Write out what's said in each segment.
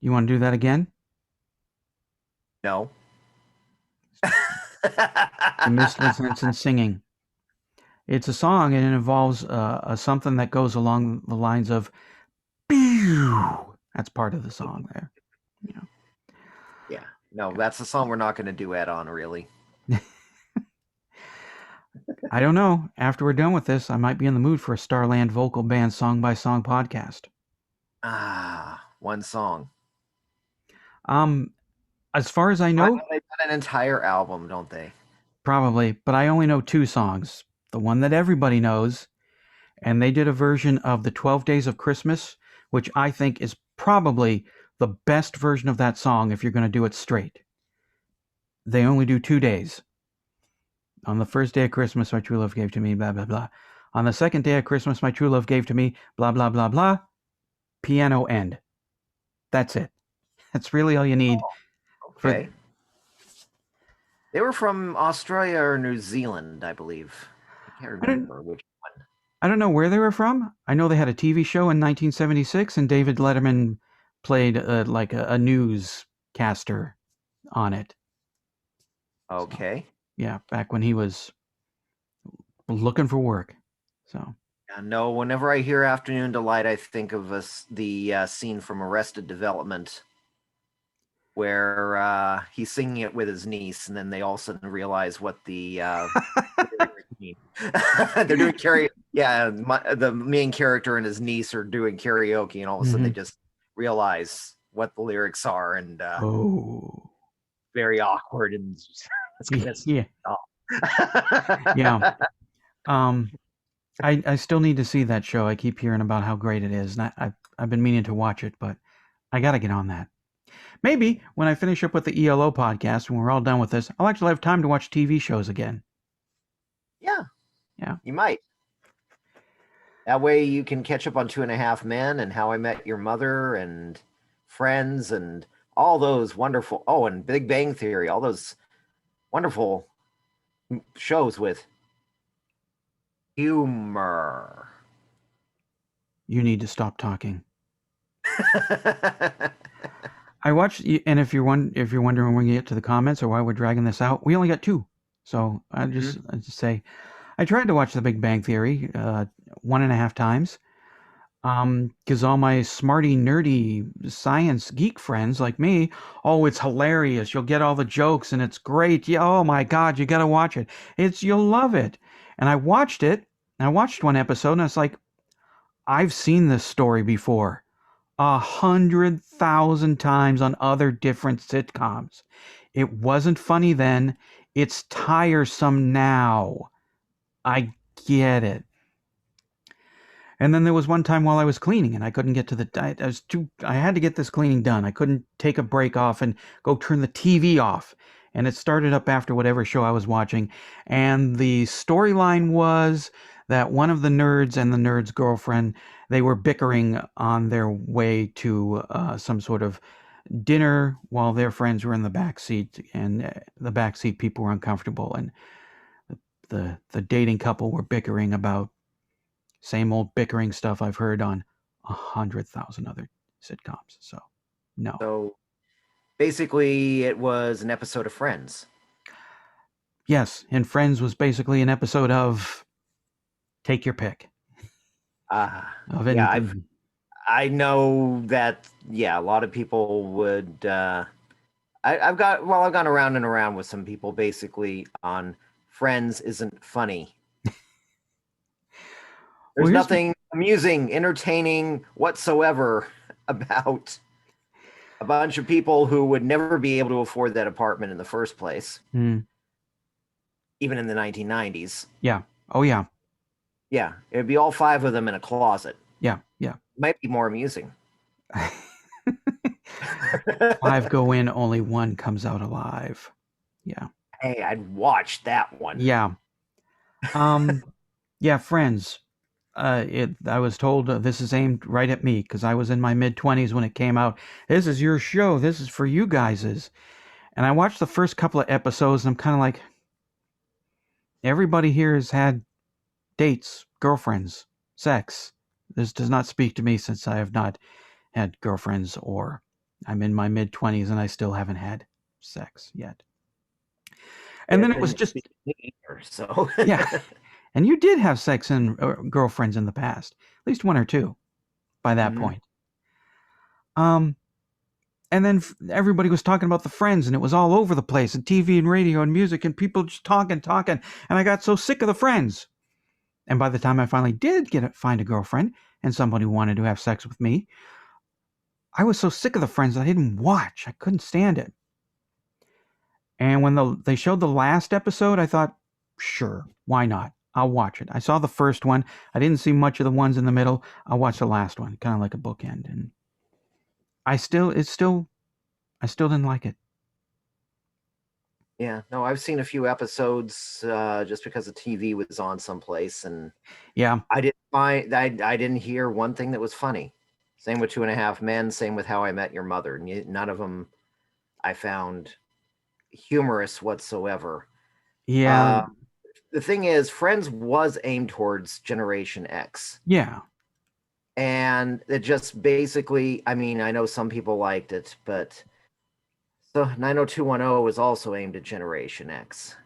You want to do that again? No. The Misfits and singing. It's a song and it involves something that goes along the lines of "pew." That's part of the song there. You Yeah. No, that's a song we're not going to duet on, really. know. I don't know. After we're done with this, I might be in the mood for a Starland vocal band song by song podcast. One song. Um, as far as I I know, know they've done an entire album, don't they? probably, but I only know two songs. The one that everybody knows, and they did a version of the 12 Days of Christmas, which I think is probably the best version of that song if you're going to do it straight. They only do 2 days. On the first day of Christmas, my true love gave to me, blah, blah, blah. On the second day of Christmas, my true love gave to me, blah, blah, blah, blah. Piano end. That's it. That's really all you need for. Okay. They were from Australia or New Zealand, I believe. I can't I don't. remember which one. I don't know where they were from. I know they had a TV show in 1976, and David Letterman played like a newscaster on it. So Okay. yeah, back when he was looking for work. So Yeah, no, whenever I hear Afternoon Delight, I think of the scene from Arrested Development where he's singing it with his niece, and then they all of a sudden realize what the lyrics mean. They're doing karaoke. Yeah, the main character and his niece are doing karaoke, and all of a sudden they mhm. just realize what the lyrics are, and Oh very awkward, and it's kind of yeah, yeah. stop. Um, I still need to see that show. I keep hearing about how great it is, and I've been meaning to watch it, but I got to get on that. Maybe when I finish up with the ELO podcast, when we're all done with this, I'll actually have time to watch TV shows again. Yeah, Yeah. you might. That way you can catch up on Two and a Half Men and How I Met Your Mother and Friends and all those wonderful. Oh, and Big Bang Theory, all those wonderful shows with humor. You need to stop talking. I watched, and if you're wondering when we get to the comments or why we're dragging this out, we only got two. So I just say I tried to watch The Big Bang Theory 1.5 times. Because all my smarty, nerdy science geek friends like me, oh, it's hilarious. You'll get all the jokes and it's great. Yeah, oh my God, you got to watch it. You'll love it. And I watched it. I watched one episode and it's like, I've seen this story before 100,000 times on other different sitcoms. It wasn't funny then. It's tiresome now. I get it. And then there was one time while I was cleaning and I couldn't get to I had to get this cleaning done. I couldn't take a break off and go turn the TV off. And it started up after whatever show I was watching. And the storyline was that one of the nerds and the nerd's girlfriend, they were bickering on their way to some sort of dinner while their friends were in the back seat, and the back seat people were uncomfortable, and the dating couple were bickering about same old bickering stuff I've heard on 100,000 other sitcoms. So, no. So basically, it was an episode of Friends. Yes, and Friends was basically an episode of take your pick Uh, of yeah, anything. I know that. Yeah, a lot of people would. I've gone around and around with some people basically on Friends isn't funny. Well, There's nothing amusing, entertaining whatsoever about a bunch of people who would never be able to afford that apartment in the first place, mm, even in the 1990s. yeah. Oh, yeah. Yeah, it'd be all five of them in a closet. Yeah. Yeah. Might be more amusing. Five go in, only one comes out alive. Yeah. Hey, I'd watch that one. Yeah. Um, yeah, Friends. I was told this is aimed right at me because I was in my mid 20s when it came out. This is your show. This is for you guys. And I watched the first couple of episodes and I'm kind of like, everybody here has had dates, girlfriends, sex. This does not speak to me since I have not had girlfriends or I'm in my mid-20s and I still haven't had sex yet. And Yeah, then it was and just, either, so yeah. And you did have sex and girlfriends in the past, at least one or two by that Mhm. point. Um, and then everybody was talking about the Friends, and it was all over the place, and TV and radio and music, and people just talking, and I got so sick of the Friends. And by the time I finally did find a girlfriend and somebody wanted to have sex with me, I was so sick of the Friends that I didn't watch. I couldn't stand it. And when they showed the last episode, I thought, sure, why not? I'll watch it. I saw the first one. I didn't see much of the ones in the middle. I'll watch the last one, kind of like a bookend. And I still didn't like it. Yeah, no, I've seen a few episodes just because the TV was on someplace, and Yeah, I didn't hear one thing that was funny. Same with Two and a Half Men. Same with How I Met Your Mother. None of them I found humorous whatsoever. yeah, Uh, the thing is, Friends was aimed towards Generation X, yeah. and it just basically, I mean, I know some people liked it, but so 90210 was also aimed at Generation X.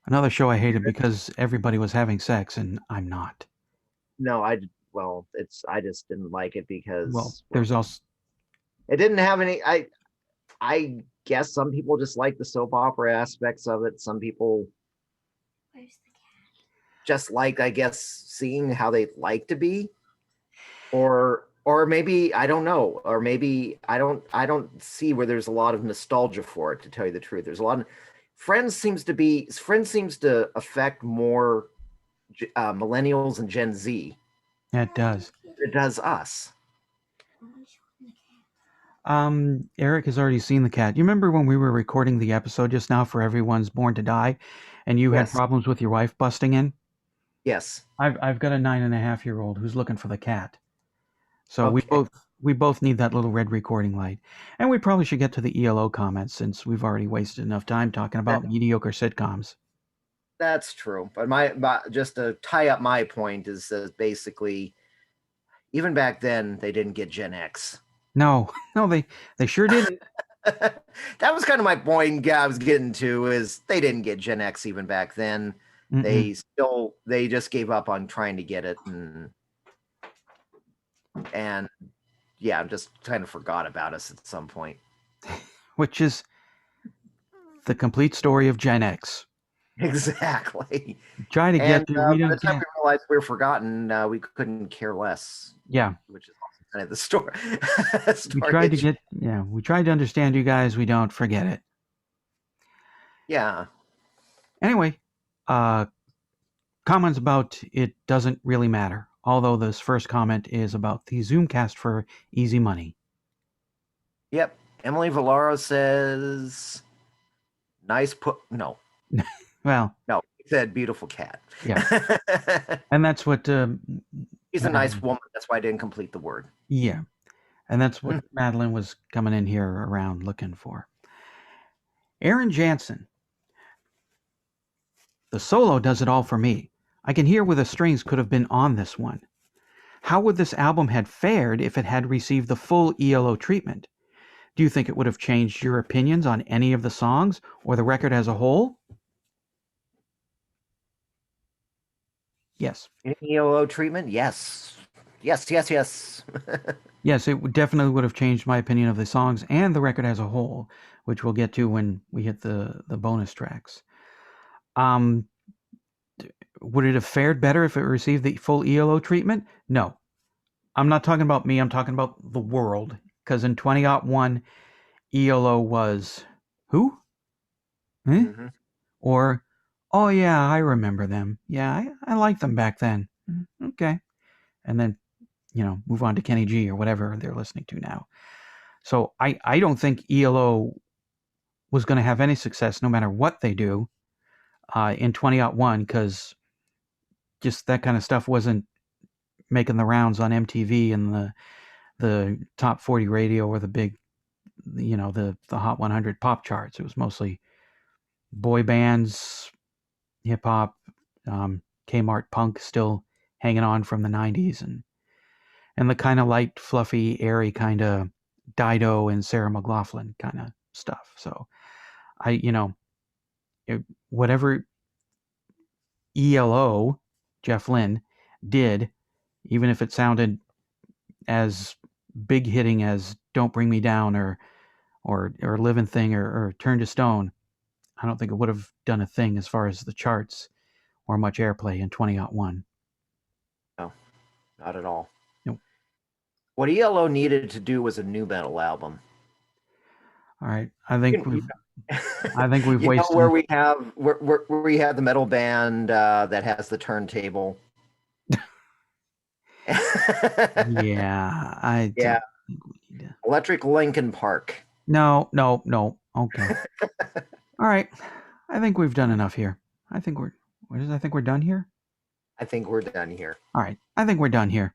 Another show I hated because everybody was having sex and I'm not. No, well, it's I just didn't like it Well, because there's also it didn't have any. I guess some people just like the soap opera aspects of it. Some people just like, I guess, seeing how they like to be, or maybe I don't know, or maybe I don't see where there's a lot of nostalgia for it. To tell you the truth, there's a lot of Friends seems to affect more millennials and Gen Z yeah, it does. than it does us. Eric has already seen the cat. You remember when we were recording the episode just now for Everyone's Born to Die, and you had Yes, problems with your wife busting in? yes, I've got a 9.5-year-old who's looking for the cat. So okay. we both need that little red recording light. And we probably should get to the ELO comments since we've already wasted enough time talking about mediocre sitcoms. That's true. But just to tie up my point is that basically, even back then, they didn't get Gen X. No, no, they sure didn't. That was kind of my point I was getting to, is they didn't get Gen X even back then. Mm-mm. They just gave up on trying to get it, and yeah, just kind of forgot about us at some point. Which is the complete story of Gen X. Exactly. Try to And get you, we by the don't time get. we realized we were forgotten, we couldn't care less, Yeah, which is also kind of the story. we tried to Storage. get. Yeah, we tried to understand you guys. We don't forget it. Yeah. Anyway, uh, comments about it doesn't really matter. Although this first comment is about the Zoomcast for easy money. Yep. Emily Valaro says, nice put. No, Well, no. He said, beautiful cat. yeah, and that's what. She's a nice Madeline, woman. That's why I didn't complete the word. yeah, and that's what Madeline was coming in here around looking for. Aaron Jansen, the solo does it all for me. I can hear where the strings could have been on this one. How would this album had fared if it had received the full E.L.O. treatment? Do you think it would have changed your opinions on any of the songs or the record as a whole? Yes. E.L.O. treatment? Yes. Yes, yes, yes. Yes, it definitely would have changed my opinion of the songs and the record as a whole, which we'll get to when we hit the bonus tracks. Um, would it have fared better if it received the full ELO treatment? No. I'm not talking about me, I'm talking about the world. Because in 2001, ELO was who? Eh? hmm Or, oh yeah, I remember them. Yeah, I liked them back then. Okay. And then, move on to Kenny G or whatever they're listening to now. So I don't think ELO was going to have any success no matter what they do in 2001 because just that kind of stuff wasn't making the rounds on MTV and the top 40 radio or the big, the Hot 100 pop charts. It was mostly boy bands, hip hop, Kmart punk still hanging on from the 90s and the kind of light, fluffy, airy kind of Dido and Sarah McLachlan kind of stuff. So whatever E.L.O. Jeff Lynne did, even if it sounded as big hitting as "Don't Bring Me Down" or "Living Thing" or "Turn to Stone," I don't think it would have done a thing as far as the charts or much airplay in 2001. No, not at all. Nope. What ELO needed to do was a new metal album. All right, I think You, we've you know where wasted. we have where we have the metal band that has the turntable. Yeah, I Yeah, don't think we need to. Electric Lincoln Park. No, no, no. Okay. All right. I think we've done enough here. I think we're. What is? I think we're done here. I think we're done here. All right. I think we're done here.